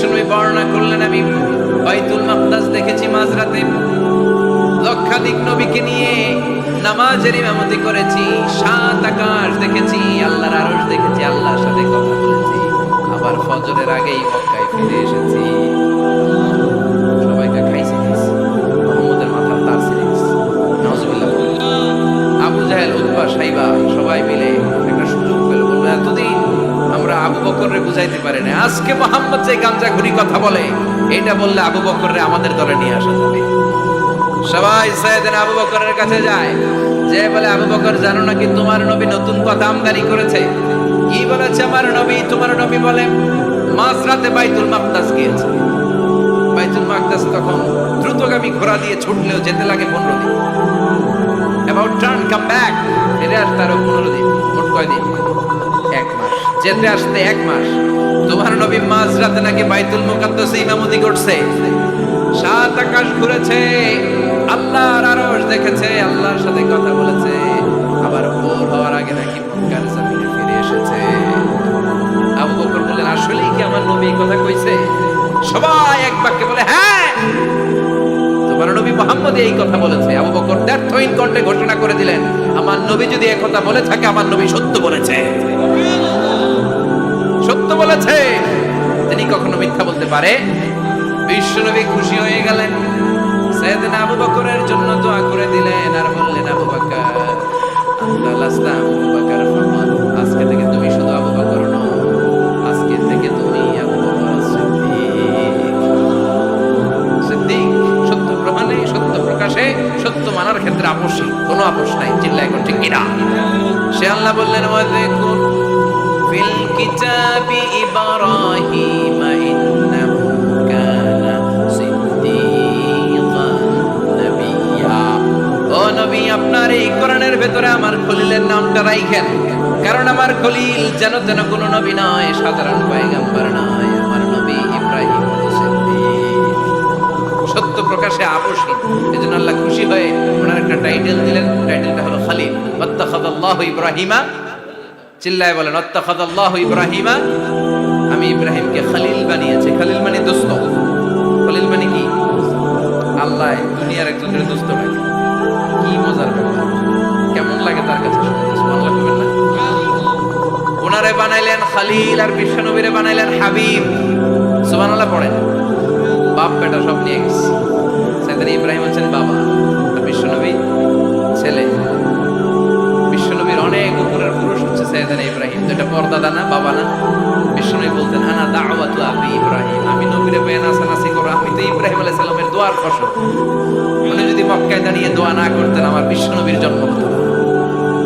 বিষ্ণুই বর্ণনা করলেন, আমি বাইতুল মাকদাস দেখেছি মাঝরাতে, লক্ষাধিক নবীকে নিয়ে নামাজের ইমামতি করেছি, 7 আকাশ দেখেছি, আল্লাহর আরশ দেখেছি, আল্লাহর সাথে কথা বলেছি, আবার ফজরের আগেই মক্কায় ফিরে এসেছি। সবাইকে খাইছি মুহাম্মদের মাথার তার ছিঁড়ে গেছে। নাউজুবিল্লাহ। আবু জাহেল, উতবা, সাইবা সবাই মিলে একটা সুযোগ পেল, বলল এতদিন আমরা আবু বকররে বুঝাইতে পারি না, আজকে মুহাম্মদ যে গাঁজাখুরি কথা বলে এটা বললে আবু বকররে আমাদের দলে নিয়ে আসা যাবে। সবাই সাইয়েদনা আবু বকরের কাছে যায়, যে বলে আবু বকর জানো নাকি তোমার নবী নতুন কথা আমদানি করেছে? কি বলেছে আমার নবী? তোমার নবী বলে মাঝরাতে বাইতুল মাকদাস গিয়েছে। বাইতুল মাকদাস তখন দ্রুতগামী ঘোড়া দিয়ে ছুটলেও যেতে লাগে 15 দিন। অ্যাবাউট টার্ন কাম ব্যাক, ফিরে আসতে আরো 15 দিন। মোট কয় দিন? 1 মাস। যেতে আসতে 1 মাস। তোমার নবী মাঝরাতে নাকি বাইতুল মুকাদ্দাসে ইমামতি করছে, 7 আকাশ ঘুরেছে, আল্লাহর আরশ দেখেছে, আল্লাহর সাথে কথা বলেছে, আবার ভোর হওয়ার আগে নাকি মক্কার জমিনে ফিরে এসেছে। আবু বকর বললেন আসলেই কি আমার নবী এই কথা কইছে? সবাই এক বাক্যে বলে হ্যাঁ, তোমার নবী মুহাম্মদ এই কথা বলেছে। আবু বকর দ্ব্যর্থহীন কণ্ঠে ঘোষণা করে দিলেন, আমার নবী যদি এই কথা বলে থাকে, আমার নবী সত্য বলেছে, সত্য বলেছে, তিনি কখনো মিথ্যা বলতে পারে? বিশ্বনবী খুশি হয়ে গেলেন, সাইয়েদনা আবু বকরের জন্য দোয়া করে দিলেন, আর বললেন আবু বকর আনতা লাস্তা আবু বকর ফাকাত, আজকে থেকে তুমি শুধু আবু বকর নও, আজকে থেকে তুমি আবু বকর সিদ্দিক। সিদ্দিক সত্য গ্রহণে, সত্য প্রকাশে, সত্য মানার ক্ষেত্রে আপোষী, কোনো আপোষ নাই। চিল্লায় কোন ঠিক কিনা? সে আল্লাহ বললেন ওয়াযকুর ফিল কিতাবি ইব্রাহিম ইন্নাহু কানা সিদ্দীকান নাবিয়্যা। ও নবী, আপনার এই কোরআনের ভেতরে আমার খলিলের নামটা রাখেন, কারণ আমার খলিল যেন তেন কোনো নবী নয়, সাধারণ পয়গম্বর নয়, আমার নবী ইব্রাহিম হলো সিদ্দীক, সত্য প্রকাশে আপোষী। এজন্য আল্লাহ খুশি হয়ে ওনার একটা টাইটেল দিলেন, টাইটেলটা হলো খলিল। ওয়াত্তাখাযাল্লাহু ইব্রাহিমা, চিল্লায় বলেন ওয়াত্তাখাযাল্লাহু ইব্রাহিমা, আমি ইব্রাহিমকে খলিল বানিয়েছি। খলিল মানে দোস্ত। খলিল মানে কি? আল্লাহ দুনিয়ার একজনের দোস্ত বানায়। কি মজার ব্যাপার, কেমন লাগে তার কাছে শুনতে? সুবহানাল্লাহ বলবেন না? ওনারে বানাইলেন খলিল, আর বিশ্বনবীরে বানাইলেন হাবিব। সুবহানাল্লাহ পড়েন। বাপ বেটা সব নিয়ে গেছে। সাইয়েদনা ইব্রাহিম হচ্ছেন বাবা, আর বিশ্বনবী ছেলে। বিশ্বনবীর অনেক উপরের পুরুষ হচ্ছে সাইয়েদনা ইব্রাহিম। তো এটা পর্দাদা না, বাবা না? বিশ্বনবী বলতেন আনা দাওয়াতু আবি ইব্রাহিম, আমি নবীরে বেনাসানাসি করব, আমি তো ইব্রাহিম আলাইহিস সালামের দোয়ার ফসল। উনি যদি মক্কায় দাঁড়িয়ে দোয়া না করতেন, আমার বিশ্বনবীর জন্ম হতো না।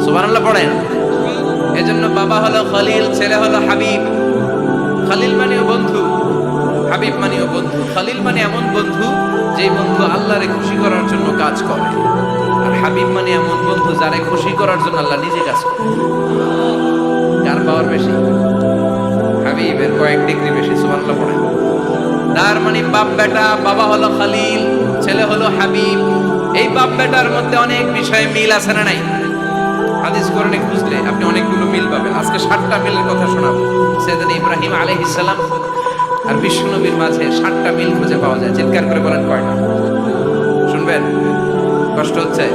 সুবহানাল্লাহ পড়েন। এজন্য বাবা হলো খলিল, ছেলে হলো হাবিব। খলিল মানেও বন্ধু, হাবিব মানেও বন্ধু। খলিল মানে এমন বন্ধু যে বন্ধু আল্লাহরে খুশি করার জন্য কাজ করে, আর হাবিব মানে এমন বন্ধু যারে খুশি করার জন্য আল্লাহ নিজে কাজ করে। কার পাওয়ার বেশি? হাবিবের কয়েক ডিগ্রি বেশি। সুবহানাল্লাহ পড়েন। তার মানে বাপ বেটা, বাবা হলো খলিল, ছেলে হলো হাবিব। এই বাপ বেটার মধ্যে অনেক বিষয়ে মিল আছে না নাই? হাদিস কোরআনে খুঁজলে আপনি অনেকগুলো মিল পাবেন। আজকে 7টা মিলের কথা শোনাবো। সাইয়েদনা ইব্রাহিম আলাইহিস সালাম আর বিশ্বনবীর মাঝে 7টা মিল খুঁজে পাওয়া যায়। চিৎকার করে বলেন কয়টা? শুনবেন? কষ্ট হচ্ছে?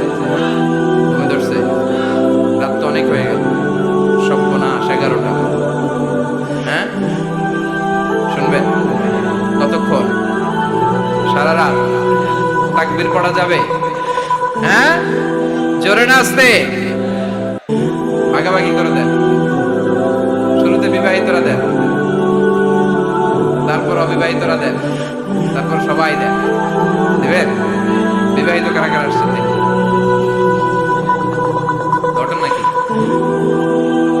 ঘুমে ধরছে? রাত তো অনেক হয়ে গেল, সর্বনাশ 11টা। হ্যাঁ, শুনবেন? কতক্ষণ? সারা রাত? তাকবীর পড়া যাবে? হ্যাঁ, জোরে না আসতে? ভাগাভাগি করে দেন। শুরুতে বিবাহিতরা দেন, তারপর অবিবাহিতরা দেন, তারপর সবাই দেন। দেবেন? বিবাহিত কারা কারা আসছেন দেখি? ঘটন নাকি?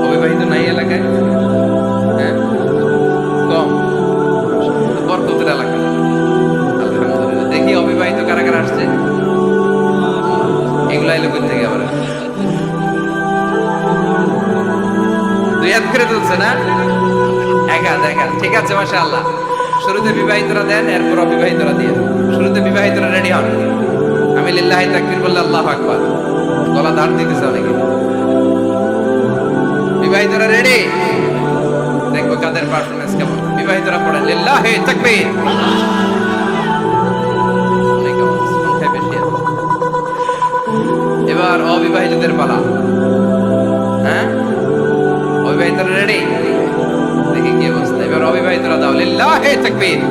অবিবাহিত নাই এলাকায়? হ্যাঁ, কম। বরকতের এলাকা। আলহামদুলিল্লাহ। দেখি অবিবাহিত কারা কারা আসছে? এগুলা এলো কই থেকে আবার? 2 হাত করে তুলছে না? একা দেখা। ঠিক আছে, মাশাআল্লাহ। শুরুতে বিবাহিতরা দেন, এরপর অবিবাহিতরা দিয়ে। শুরুতে বিবাহিতরা রেডি হন। আমি লিল্লাহি তাকবীর বললে আল্লাহু আকবার। গলা ধার দিতেছে অনেকে। বিবাহিতরা রেডি? দেখবো কাদের পারফরমেন্স কেমন। বিবাহিতরা পড়েন লিল্লাহি তাকবীর। অনেক আওয়াজ, সংখ্যায় বেশি আছে। এবার অবিবাহিতদের পালা। হ্যাঁ, অবিবাহিতরা রেডি? দেখি কি অবস্থা। এবার অবিবাহিতরা দাও লিল্লাহি তাকবীর।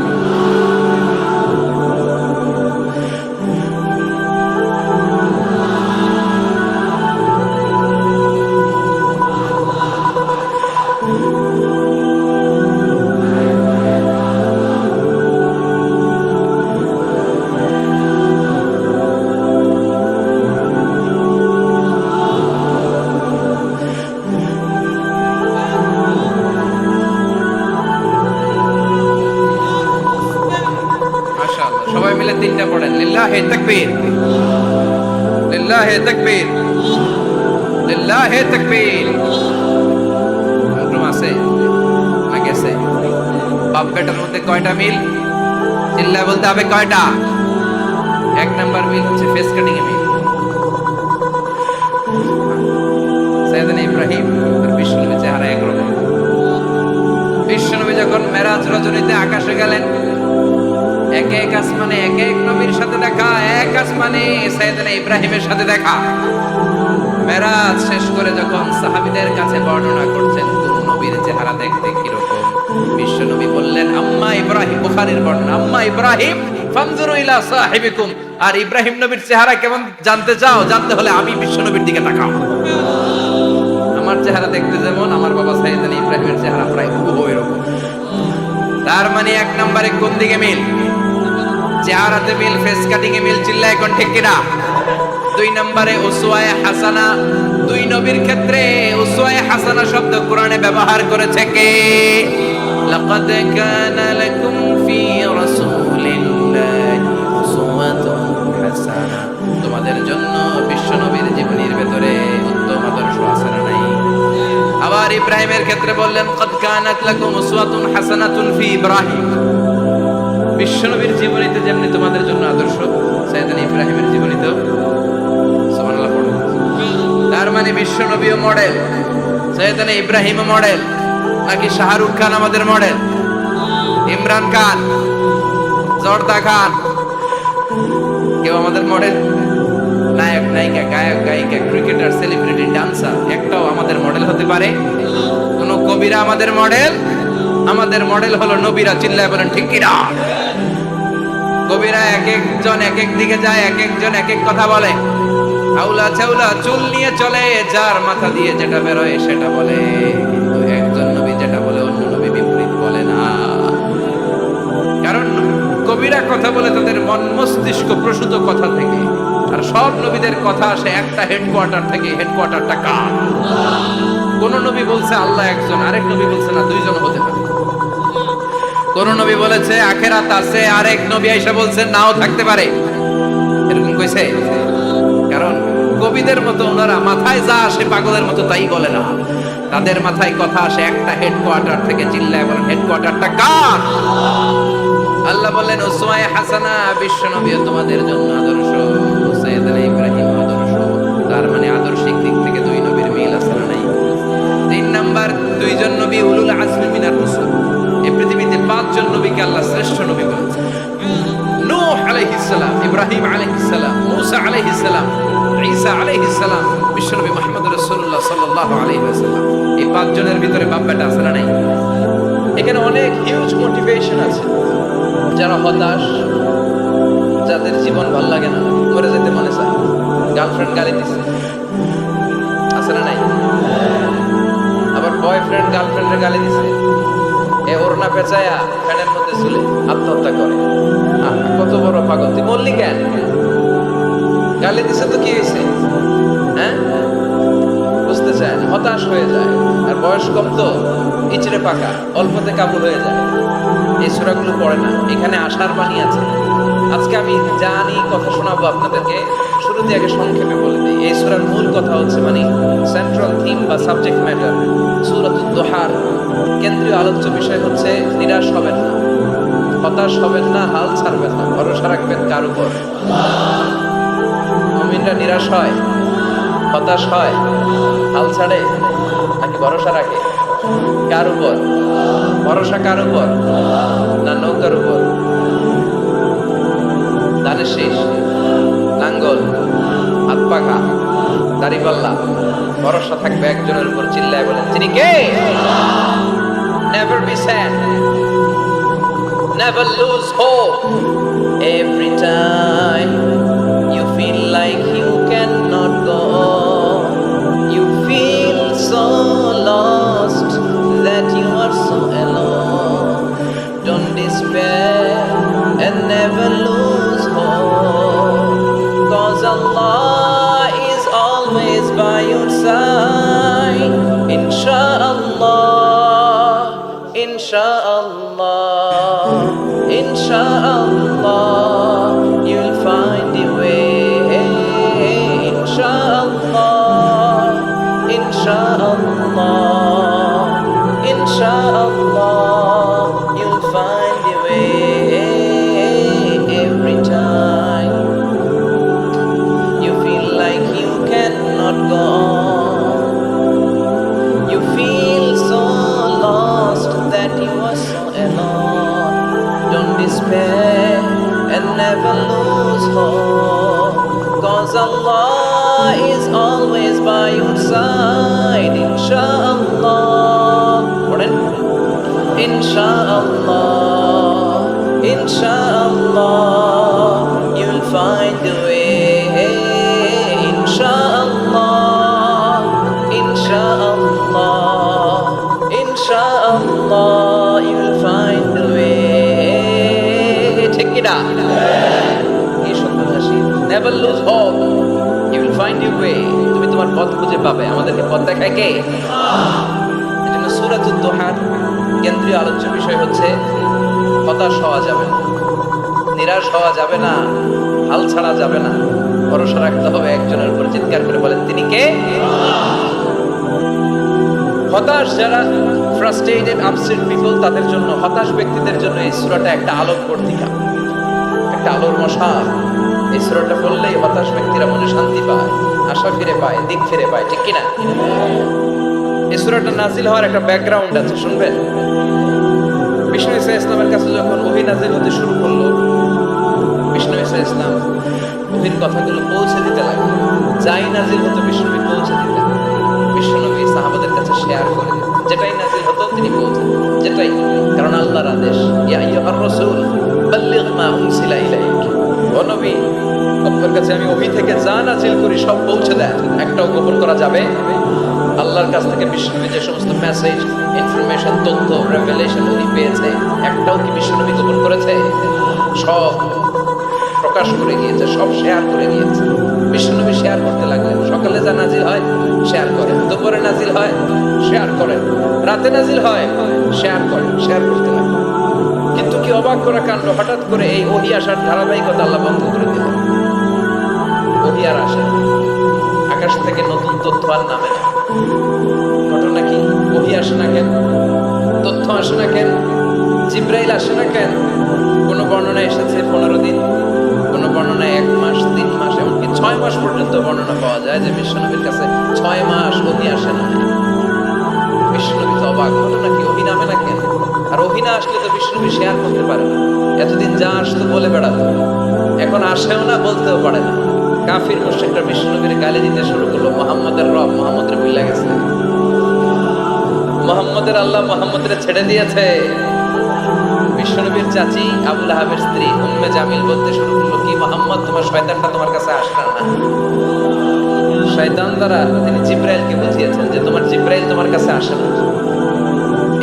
মাশাআল্লাহ, সবাই মিলে তিনটা পড়েন লিল্লাহি তাকবীর, লিল্লাহি তাকবীর, লিল্লাহি তাকবীর। রুম আছে না গেছে? বাপ বেটার মধ্যে কয়টা মিল? চিল্লায় বলতে হবে কয়টা? এক নাম্বার মিল হচ্ছে ফেস কাটিং এ মিল। সাইয়েদনা ইব্রাহিম আর বিশ্বনবী চেহারা একরকম। বিশ্বনবী যখন মেরাজ রজনীতে আকাশে গেলেন, এক এক আসমানে এক এক নবীর সাথে দেখা, এক আসমানে সাইয়েদনা ইব্রাহিমের সাথে দেখা। মেরাজ শেষ করে যখন সাহাবীদের কাছে বর্ণনা করছেন কোন নবীর চেহারা দেখতে কিরকম, বিশ্বনবী বললেন আম্মা ইব্রাহিম, বুখারীর বর্ণনা, আম্মা ইব্রাহিম ফানজুরু ইলা সাহিবিকুম। আর ইব্রাহিম নবীর চেহারা কেমন জানতে চাও? জানতে হলে আমি বিশ্বনবীর দিকে তাকাও। আমার চেহারা দেখতে যেমন, আমার বাবা সাইয়েদনা ইব্রাহিমের চেহারা প্রায় হুবহু এরকম। তার মানে এক নম্বরে কোন দিকে মিল? চেহারাতে মিল, ফেস কাটিং এ মিল। চিল্লায় কোন ঠিক কিনা? দুই নম্বরে উসওয়ায়ে হাসানা। দুই নবীর ক্ষেত্রে উসওয়ায়ে হাসানা শব্দ কোরআনে ব্যবহার করেছে কে? লাকাদ কানা লাকুম ফি রাসূলিল্লাহি উসওয়াতুন হাসানা। তোমাদের জন্য বিশ্বনবীর জীবনীর ভেতরে উত্তম আদর্শ আছে না নাই? আবার ইব্রাহিমের ক্ষেত্রে বললেন কদ কানাত লাকুম উসওয়াতুন হাসানাতুন ফি ইব্রাহিম। বিশ্বনবীর জীবনীতে যেমনি তোমাদের জন্য আদর্শ, সাইয়েদনা ইব্রাহিমের জীবনীতেও। সুবহানাল্লাহ পড়ো। তার মানে বিশ্বনবীও মডেল, সাইয়েদনা ইব্রাহিমও মডেল। নাকি শাহরুখ খান আমাদের মডেল, ইমরান খান, জর্দা খান কেউ আমাদের মডেল? নায়ক নায়িকা, গায়ক গায়িকা, ক্রিকেটার, সেলিব্রিটি, ডান্সার একটাও আমাদের মডেল হতে পারে? কোন কবিরা আমাদের মডেল? আমাদের মডেল হলো নবীরা। চিল্লায় বলেন ঠিক কিনা? কবিরা এক একজন এক এক দিকে যায়, এক একজন এক এক কথা বলে। আউলা চাউলা চুল নিয়ে চলে, যার মাথা দিয়ে যেটা বেরোয় সেটা বলে। কিন্তু একজন নবী যেটা বলে অন্য নবী বিপরীত বলে না। কারণ কবিরা কথা বলে তাদের মন মস্তিষ্ক প্রসূত কথা থেকে, আর সব নবীদের কথা আসে একটা হেডকোয়ার্টার থেকে। হেডকোয়ার্টারটা কার? কোন নবী বলছে আল্লাহ একজন, আরেক নবী বলছে না দুইজন হতে পারে। কোন নবী বলেছে আখেরাত আছে, আরেক নবী আয়েশা বলছেন নাও থাকতে পারে। এরকম কইছে? কারণ কবিদের মতো ওনারা মাথায় যা আসে পাগলের মতো তাই বলে না। তাদের মাথায় কথা আসে একটা হেডকোয়ার্টার থেকে। চিল্লায় বলেন হেডকোয়ার্টারটা কার? আল্লাহ বললেন উসওয়ায়ে হাসানা। বিশ্বনবী তোমাদের জন্য আদর্শ, সাইয়েদনা ইব্রাহিম আদর্শ। তার মানে আদর্শিক দিক থেকে দুই নবীর মিল আছে না নাই? তিন নাম্বার, দুইজন নবী উলুল আজমি মিনার রাসূল। এই পৃথিবীতে পাঁচজন নবীকে আল্লাহ শ্রেষ্ঠ নবী বলেছেন। নূহ আলাইহিস সালাম, ইব্রাহিম আলাইহিস সালাম, মূসা আলাইহিস সালাম, ঈসা আলাইহিস সালাম, বিশ্বনবী মুহাম্মদ রাসূলুল্লাহ সাল্লাল্লাহু আলাইহি ওয়াসাল্লাম। এই পাঁচজনের ভিতরে বাপ বেটা আছে না নাই? এখানে অনেক হিউজ মোটিভেশন আছে। যারা হতাশ, যাদের জীবন ভাল লাগে না, মরে যেতে মনে চায়, গার্লফ্রেন্ড গালি দিছে, আছে না নাই? আবার বয়ফ্রেন্ড গার্লফ্রেন্ডের গালি দিছে, এ ওড়না পেঁচায়া ফ্যানের মধ্যে ঝুলে আত্মহত্যা করে। কত বড় পাগল! তুই বললি কেন? গালি দিছে তো কি হয়েছে? হ্যাঁ, বুঝতে চায় না, হতাশ হয়ে যায়। আর বয়স কম তো, ইচড়ে পাকা, অল্পতে কাবু হয়ে যায়। এই সূরাগুলো পড়ে না। এখানে আশার বাণী আছে। আজকে আমি জানি কথা শোনাবো আপনাদেরকে, শুরুতে আগে সংক্ষেপে বলে দিই। এই সূরার মূল কথা হচ্ছে, মানে সেন্ট্রাল থিম বা সাবজেক্ট ম্যাটার, সূরাতুদ দুহার কেন্দ্রীয় আলোচ্য বিষয় হচ্ছে নিরাশ হবেন না, হতাশ হবেন না, হাল ছাড়বেন না, ভরসা রাখবেন কার উপর? মুমিনরা নিরাশ হয়, হতাশ হয়, হাল ছাড়ে নাকি ভরসা রাখে? কার উপর? ভরসা কার উপর? না নৌকার উপর? ধানের শীষ, লাঙ্গল, হাত পাখা, দাড়িপাল্লা, ভরসা থাকবে একজনের উপর। চিল্লায় বলেন তিনি কে? Never be sad, never lose hope. Every time you feel like you cannot go, you feel so lost that you are so alone. Don't despair and never lose hope, 'cause Allah is always by your side. Inshallah, inshallah, inshallah, you'll find a way. Inshallah, inshallah, inshallah, you'll find a way. Every time you feel like you cannot go on, you feel so lost that you are so alone. Don't despair and never lose hope, 'cause Allah is always by your side. Inshallah, inshallah, inshallah, you'll find a way. Inshallah, inshallah, inshallah, you'll find a way. ঠিক কি না? এই সুন্দর হাসি। Never lose hope, you will find your way. তুমি তোমার পথ খুঁজে পাবে। আমাদেরকে পথ দেখায় কে? এজন্য সূরাতুদ দুহার কেন্দ্রীয় আলোচ্য বিষয় হচ্ছে হতাশ হওয়া যাবে না, নিরাশ হওয়া যাবে না, হাল ছাড়া যাবে না, ভরসা রাখতে হবে একজনের উপর। চিৎকার করে বলেন তিনি কে? হতাশ যারা, ফ্রাস্ট্রেটেড আপসেট পিপল, তাদের জন্য, হতাশ ব্যক্তিদের জন্য এই সূরাটা একটা আলোক পত্রিকা, একটা আলোর মশাল। এই সূরাটা পড়লেই হতাশ ব্যক্তিরা মনে শান্তি পায়, আশা ফিরে পায়, দিক ফিরে পায়। ঠিক কিনা? এই সূরাটা নাজিল হওয়ার একটা ব্যাকগ্রাউন্ড আছে, শুনবেন। বিষ্ণু ঈসা ইসলামের কাছে যখন ওহী নাজিল হতে শুরু করলো, বিষ্ণু ঈসা ইসলাম ওহীর কথাগুলো পৌঁছে দিতে লাগলো। যাই নাজিল হতো বিষ্ণুনবী পৌঁছে দিতেন। বিষ্ণুনবী সাহাবাদের কাছে শেয়ার করে দিতেন, যেটাই নাজিল হতো তিনি পৌঁছে দিতেন, যেটাই। কারণ আল্লাহর আদেশ, ইয়া আইয়ুহার রাসূল বাল্লিগ মা উনসিলা ইলাইক। ও নবী, আপনার কাছে আমি ওহী থেকে যা নাজিল করি সব পৌঁছে দেন, একটাও গোপন করা যাবে। আল্লাহর কাছ থেকে বিষ্ণুনবী যে সমস্ত মেসেজ, ইনফরমেশন, তথ্য, রেভেলেশন উনি পেয়েছে, একটাও কি বিষ্ণুনবী গোপন করেছে? সব প্রকাশ করে গিয়েছে, সব শেয়ার করে গিয়েছে। বিষ্ণুনবী শেয়ার করতে লাগলেন। সকালে যা নাজিল হয় শেয়ার করেন, দুপুরে নাজিল হয় শেয়ার করেন, রাতে নাজিল হয় শেয়ার করেন, শেয়ার করতে লাগলেন। কিন্তু কি অবাক করা কাণ্ড, হঠাৎ করে এই ওহী আসার ধারাবাহিকতা আল্লাহ বন্ধ করে দিলেন। ওহী আর আসে না, আকাশ থেকে নতুন তথ্য আর নামে না। ঘটনা কি? ওহী আসে না কেন? তথ্য আসে না কেন? জিব্রাইল আসে না কেন? কোন বর্ণনায় এসেছে 15 দিন, কোন বর্ণনায় 1 মাস, 3 মাস, এমনকি 6 মাস পর্যন্ত বর্ণনা পাওয়া যায় যে বিশ্বনবীর কাছে 6 মাস ওহী আসে না। বিশ্বনবী তো অবাক, ঘটনা কি? ওহী নামে না কেন? আর ওহী না আসলে তো বিশ্বনবী শেয়ার করতে পারে না। এতদিন যা আসতো বলে বেড়াতো, এখন আসেও না, বলতেও পারে না। কাফির মুশরিকরা বিশ্বনবীর গালি দিতে শুরু করলো। মুহাম্মদের রব মুহাম্মদের ভুলে গেছে, মুহাম্মদের আল্লাহ মুহাম্মদের ছেড়ে দিয়েছে। বিশ্বনবীর চাচি আবু লাহাবের স্ত্রী উম্মে জামিল বলতে শুরু করলো, কি মুহাম্মদ, তোমার শয়তানটা তোমার কাছে আসলো না? শয়তান দ্বারা তিনি জিব্রাইলকে বুঝিয়েছেন যে তোমার জিব্রাইল তোমার কাছে আসে না।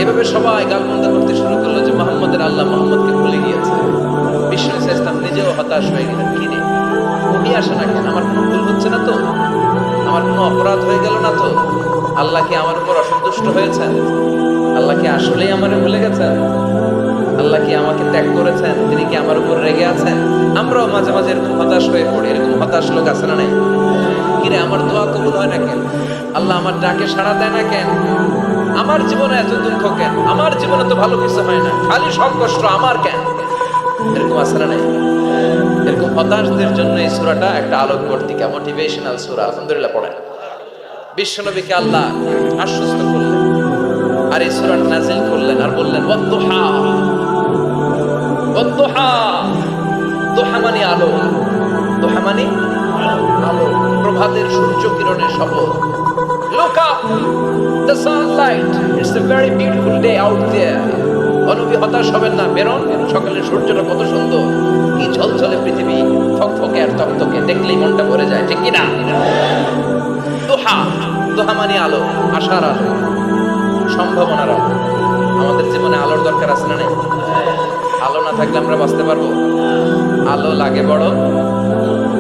এভাবে সবাই গালমন্দ করতে শুরু করলো যে মুহাম্মদের আল্লাহ মুহাম্মদকে ভুলে গিয়েছে। বিষ্ণু ইসলাম নিজেও হতাশ হয়ে গেলেন। কি রে, ওহী আসে না কেন? আমার কোনো ভুল হচ্ছে না তো? আমার কোনো অপরাধ হয়ে গেল না তো? আল্লাহ কি আমার উপর অসন্তুষ্ট হয়েছেন? আল্লাহ কি আসলেই আমারে ভুলে গেছেন? আল্লাহ কি আমাকে ত্যাগ করেছেন? তিনি কি আমার উপর রেগে আছেন? আমরাও মাঝে মাঝে এরকম হতাশ হয়ে পড়ি। এরকম হতাশ লোক আছে না নাই? কিরে, আমার দোয়া কবুল হয় না কেন? আল্লাহ আমার ডাকে সাড়া দেয় না কেন? আমার জীবনে এত দুঃখ কেন? আমার জীবনে তো ভালো কিছু হয় না, খালি সব কষ্ট আমার কেন? এরকম আছে না নাই? এরকম হতাশদের জন্য এই সূরাটা একটা আলোক পত্রিকা, মোটিভেশনাল সূরা। আলহামদুলিল্লাহ পড়েন। বিশ্বনবীকে আল্লাহ আশ্বস্ত করলেন আর এই সূরা নাযিল করলেন আর বললেন ওয়াদ-দুহা, ওয়াদ-দুহা। দুহা মানে আলো, দুহা মানে আলো, প্রভাতের সূর্য কিরণের শপথ। Look up, the sunlight. It's a very beautiful day out there. অনুবি হতাশ হবেন না, বেরোন, সকালের সূর্যটা কত সুন্দর, কি ঝলঝলে পৃথিবী, ফকফকে আর তকতকে, দেখলেই মনটা ভরে যায়, ঠিক কি না? দুহা, দুহা মানে আলো, আশার আলো, সম্ভাবনার আলো। আমাদের জীবনে আলোর দরকার আছে না নেই? আলো না থাকলে আমরা বাঁচতে পারবো? আলো লাগে বড়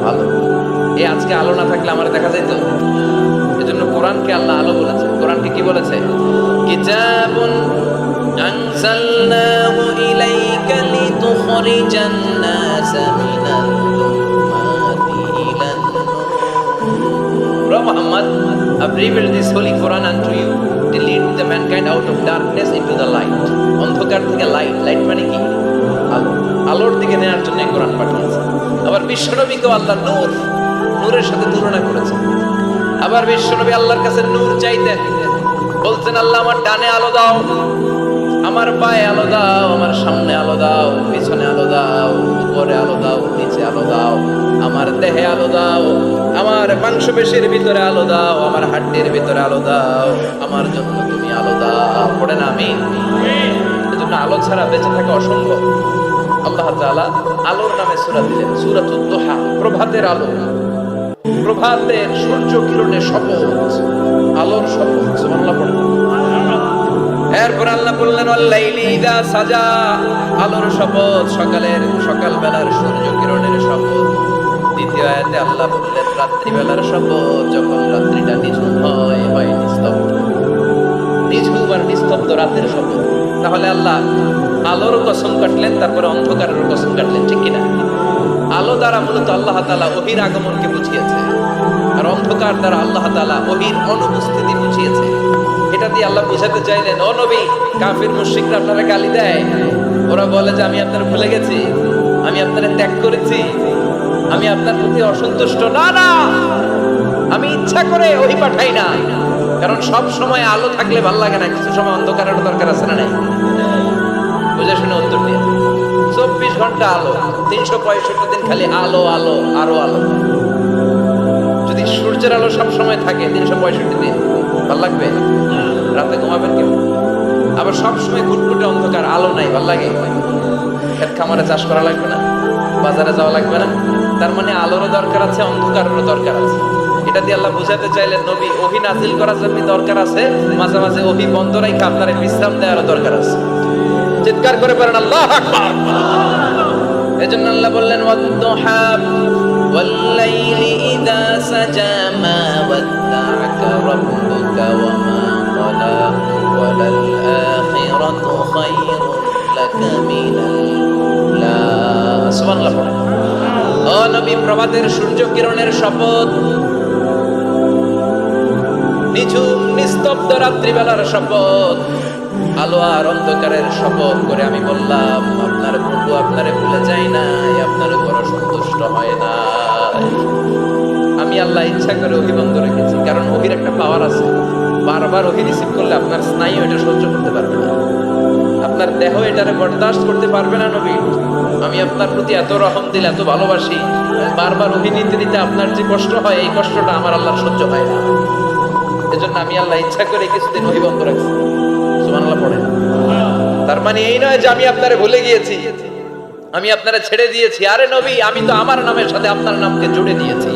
আলো। এই আজকে আলো না থাকলে আমার দেখা যাইতো? এজন্য কোরআনকে আল্লাহ আলো বলেছে। কোরআনকে কি বলেছে? কিতাবুন আনজালনাহু ইলাইকা লিতুখরিজান নাসা মিনাল যুলুমাতি ইলান নূর। Muhammad, I've revealed this holy Quran unto you to lead the mankind out of darkness into the light. অন্ধকার থেকে লাইট, লাইট মানে কি? আলো, আলোর দিকে নেওয়ার জন্য কোরআন পাঠিয়েছে। আবার বিশ্বনবীকেও আল্লাহ নূর, নূরের সাথে তুলনা করেছেন। আবার বিশ্বনবী আল্লাহর কাছে নূর চাইতেন, বলতেন আল্লাহ আমার ডানে আলো দাও, আমার পায়ে আলো দাও, আমার সামনে আলো দাও, পিছনে আলো দাও, উপরে আলো দাও, নিচে আলো দাও, আমার দেহে আলো দাও, আমার মাংসপেশির ভিতরে আলো দাও, আমার হাড্ডির ভিতরে আলো দাও, আমার জন্য তুমি আলো দাও। পড়েন আমিন। এজন্য আলো ছাড়া বেঁচে থাকা অসম্ভব। আল্লাহ তাআলা আলোর নামে সূরা দিলেন, সূরাতুদ দুহা, প্রভাতের আলো, প্রভাতের সূর্য কিরণের শপথ, আলোর শপথ। সুবহানাল্লাহ পড়েন। এরপর আল্লাহ বললেন ওয়াল-লাইলি ইযা সাজা, আলোর শপথ, সকাল বেলার সূর্য কিরণের শপথ। দ্বিতীয় আয়াতে আল্লাহ বললেন রাত্রিবেলার শপথ, যখন রাত্রিটা নিঝুম হয় নিস্তব্ধ, নিঝুম আর নিস্তব্ধ রাতের শপথ। তাহলে আল্লাহ আলোর কসম কাটলেন, তারপরে অন্ধকারের কসম কাটলেন, ঠিক কিনা? আলো দ্বারা মূলত আল্লাহ তাআলা ওহীর আগমনকে বুঝিয়েছে, আর অন্ধকার দ্বারা আল্লাহ তাআলা ওহীর অনুপস্থিতি বুঝিয়েছে। এটা দিয়ে আল্লাহ বুঝাতে চাইলেন, ও নবী, কাফির মুশরিকরা আপনারা গালি দেয়, ওরা বলে যে আমি আপনার ভুলে গেছি, আমি আপনার ত্যাগ করেছি, আমি আপনার প্রতি অসন্তুষ্ট। না না, আমি ইচ্ছা করে ওহী পাঠাই না, কারণ সব সময় আলো থাকলে ভালো লাগে না, কিছু সময় অন্ধকারের দরকার আছে না নাই? বুঝে শুনে উত্তর দিয়ে। 24 ঘন্টা আলো, 365 দিন খালি আলো আলো আরো আলো। যদি সূর্যের আলো সব সময় থাকে 365 দিন, ভালো লাগবে? রাতে ঘুমাবেন কেউ? আবার সব সময় ঘুটঘুটে অন্ধকার, আলো নাই, ভালো লাগে? ক্ষেত খামারে চাষ করা লাগবে না, বাজারে যাওয়া লাগবে না। তার মানে আলোরও দরকার আছে, অন্ধকারেরও দরকার আছে। এটা দিয়ে আল্লাহ বুঝাতে চাইলেন, নবী, ওহী নাজিল করার জন্য দরকার আছে, মাঝে মাঝে ওহী বন্ধ রাখা আপনার বিশ্রাম দেওয়ারও দরকার আছে। চিৎকার করে বলেন আল্লাহু আকবার। এজন্য আল্লাহ বললেন ওয়াদ-দুহা ওয়াল-লাইলি ইযা সাজা মা ওয়াদ্দা'আকা রাব্বুকা ওয়া মা ক্বালা ওয়ালাল আখিরাতু খায়রুন লাকা মিনাল উলা। সুবহানাল্লাহ। ও নবী, প্রভাতের সূর্য কিরণের শপথ, নিঝুম নিস্তব্ধ রাত্রিবেলার শপথ, আলো আর অন্ধকারের শপথ করে আমি বললাম, আপনার প্রভু আপনারে ভুলে যায় নাই, আপনার উপর অসন্তুষ্ট হয় না। আমি আল্লাহ ইচ্ছা করে ওহী বন্ধ রেখেছি, কারণ ওহীর একটা পাওয়ার আছে। বারবার ওহী রিসিভ করলে আপনার স্নায়ু এটা সহ্য করতে পারবে না, আপনার দেহ এটারে বরদাস্ত করতে পারবে না। নবী, আমি আপনার প্রতি এত রহম দিল, এত ভালোবাসি, বারবার ওহী নিতে নিতে আপনার যে কষ্ট হয়, এই কষ্টটা আমার আল্লাহর সহ্য হয় না। এজন্য আমি আল্লাহ ইচ্ছা করে কিছুদিন ওহী বন্ধ রাখছি। সুবহানাল্লাহ পড়েন। তার মানে এই নয় যে আমি আপনারে ভুলে গিয়েছি, আমি আপনারে ছেড়ে দিয়েছি। আরে নবী, আমি তো আমার নামের সাথে আপনার নামকে জুড়ে দিয়েছি।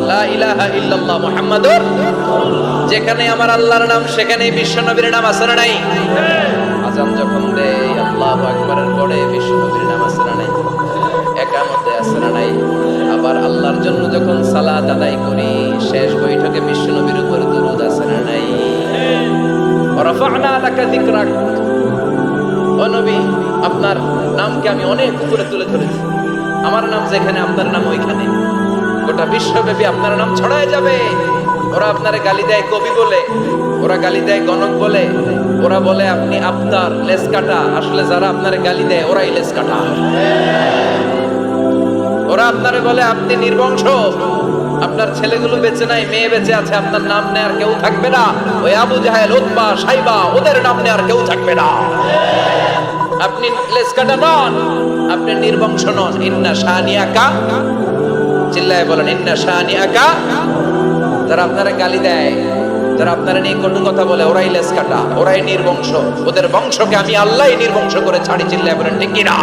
লা ইলাহা ইল্লাল্লাহ মুহাম্মাদুর, যেখানে আমার আল্লাহর নাম সেখানেই বিশ্ব নবীর নাম আছে না নাই? আযান যখন দেই আল্লাহু আকবারের পরে বিশ্ব নবীর নাম আছে না নাই? একামতে আছে না নাই? আবার আল্লাহর জন্য যখন সালাত আদায় করি, শেষ বৈঠকে বিশ্ব নবীর উপর দরুদ আছে না নাই? রাফা'না লাকা যিকরাক, ও নবী, আপনার নামকে আমি অনেক উপরে তুলে ধরেছি। আমার নাম যেখানে, আপনার নাম ওইখানে, গোটা বিশ্বব্যাপী আপনার নাম ছড়ায় যাবে। ওরা আপনারে গালি দেয় কবি বলে, ওরা গালি দেয় গণক বলে, ওরা বলে আপনি আপনার লেস কাটা। আসলে যারা আপনারে গালি দেয় ওরাই লেস কাটা। ওরা আপনারে বলে আপনি নির্বংশ, আপনার ছেলেগুলো বেঁচে নাই, মেয়ে বেঁচে আছে, আপনার নাম নেয়ার কেউ থাকবে না। ওই আবু জাহেল, উতবা, সাইবা, ওদের নাম নেয়ার কেউ থাকবে না। আপনি লেস কাটা নন, আপনি নির্বংশ নন। ইন্না শানিয়াকা, চিল্লায় বলেন ইন্না শানিয়াকা। যারা আপনারা গালি দেয়, যারা আপনারা নিয়ে কটু কথা বলে, ওরাই লেস কাটা, ওরাই নির্বংশ। ওদের বংশকে আমি আল্লাহই নির্বংশ করে ছাড়ি। চিল্লায় বলেন ঠিক কিনা?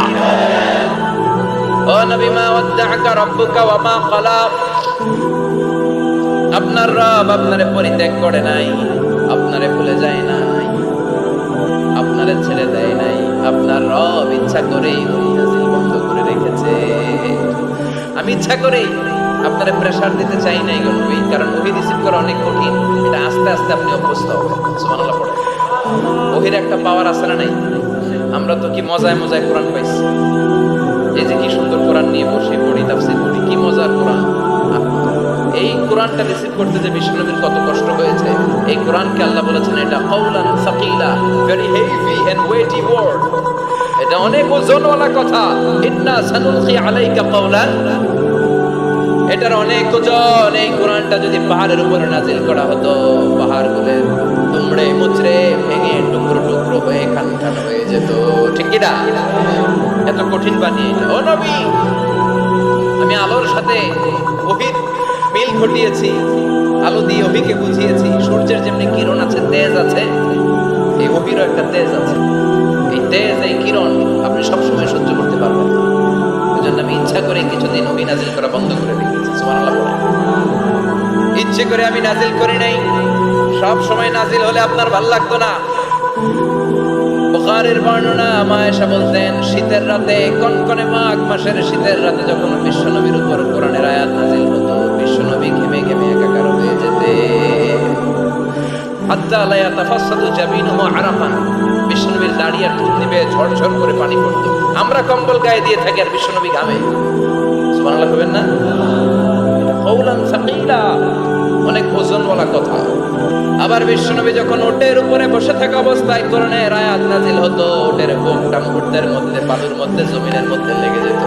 ও নবী, মা ওয়াদ্দাআকা রাব্বুকা ওয়া মা ক্বালা। আপনার রব আপনারে পরিত্যাগ করে নাই, আপনারে ভুলে যায় নাই, আপনারে ছেড়ে দেয় নাই। আপনার রব ইচ্ছা করেই ওহী নাযিল বন্ধ করে রেখেছে। আমি ইচ্ছা করেই আপনারে প্রেসার দিতে চাই নাই গো নবী, কারণ ওহী রিসিভ করা অনেক কঠিন। এটা আস্তে আস্তে আপনি অভ্যস্ত হবেন। সুবহানাল্লাহ পড়ে। ওহীর একটা পাওয়ার আছে না নাই? আমরা তো কি মজায় মজায় কোরআন পাইছি। এই যে কি সুন্দর কোরআন নিয়ে বসে পড়ি, তাফসীর করি, কি মজার কোরআন। এই কোরআনটা রিসিভ করতে যে বিশ্বনবীর কত কষ্ট হয়েছে। এই কোরআনকে আল্লাহ বলেছেন এটা কাওলান সাকিলা, very heavy and weighty word. এটা অনেক ওজনওয়ালা কথা। ইন্না সানুলকি আলাইকা কাওলান, এটার অনেক ওজন। এই কোরআনটা যদি পাহাড়ের উপরে নাজিল করা হতো, পাহাড়গুলো দুমড়ে মুচড়ে ভেঙে টুকরো টুকরো হয়ে খান খান হয়ে যেত। ঠিক কি না? এত কঠিন বানিয়ে এটা। ও নবী, আমি আলোর সাথে ওহীর মিল ঘটিয়েছি, আলো দিয়ে ওহীকে বুঝিয়েছি। সূর্যের যেমনি কিরণ আছে, তেজ আছে, এই ওহীরও একটা তেজ আছে। এই তেজ, এই কিরণ আপনি সবসময় সহ্য করতে পারবেন না। এজন্য আমি ইচ্ছা করে কিছুদিন ওহী নাজিল করা বন্ধ করে রেখেছি। সুবহানাল্লাহ বলে। ইচ্ছে করে আমি নাজিল করি নাই। সব সময় নাজিল হলে আপনার ভালো লাগতো না। বুখারীর বর্ণনা, মা আয়েশা বলতেন, শীতের রাতে, কনকনে মাঘ মাসের শীতের রাতে যখন বিশ্বনবীর উপর কোরআনের আয়াত নাজিল হতো, বিশ্বনবী ঘেমে ঘেমে একাকার হয়ে যেতেন। হাত্তা লা ইয়াতাফাসসাদু জাবিনুহু আরাফান, বিশ্বনবীর দাড়ি আর থুতনি বেয়ে ঝরঝর করে পানি পড়তো। আমরা কম্বল গায়ে দিয়ে থাকি আর বিশ্বনবী ঘামে। সুবহানাল্লাহ বলবেন না? এটা কাওলান সাকিলা, অনেক ওজনওয়ালা কথা। আবার বিশ্বনবী যখন ওটের উপরে বসে থাকা অবস্থায় কোরআনের আয়াত নাজিল হতো, ওটের বুকটা মুহূর্তের মধ্যে বালুর মধ্যে, জমিনের মধ্যে লেগে যেত।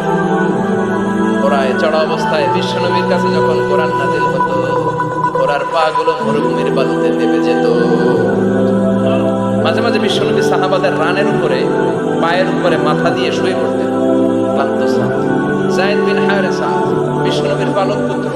ঘোড়ায় চড়া অবস্থায় বিশ্বনবীর কাছে যখন কোরআন নাজিল হতো, ঘোড়ার পা গুলো মরুভূমির বালুতে দেবে যেত। মাঝে মাঝে বিশ্বনবী সাহাবাদের রানের উপরে, পায়ের উপরে মাথা দিয়ে শুয়ে পড়তেন, ক্লান্ত। যায়েদ বিন হারেসা, বিশ্বনবীর পালক পুত্র,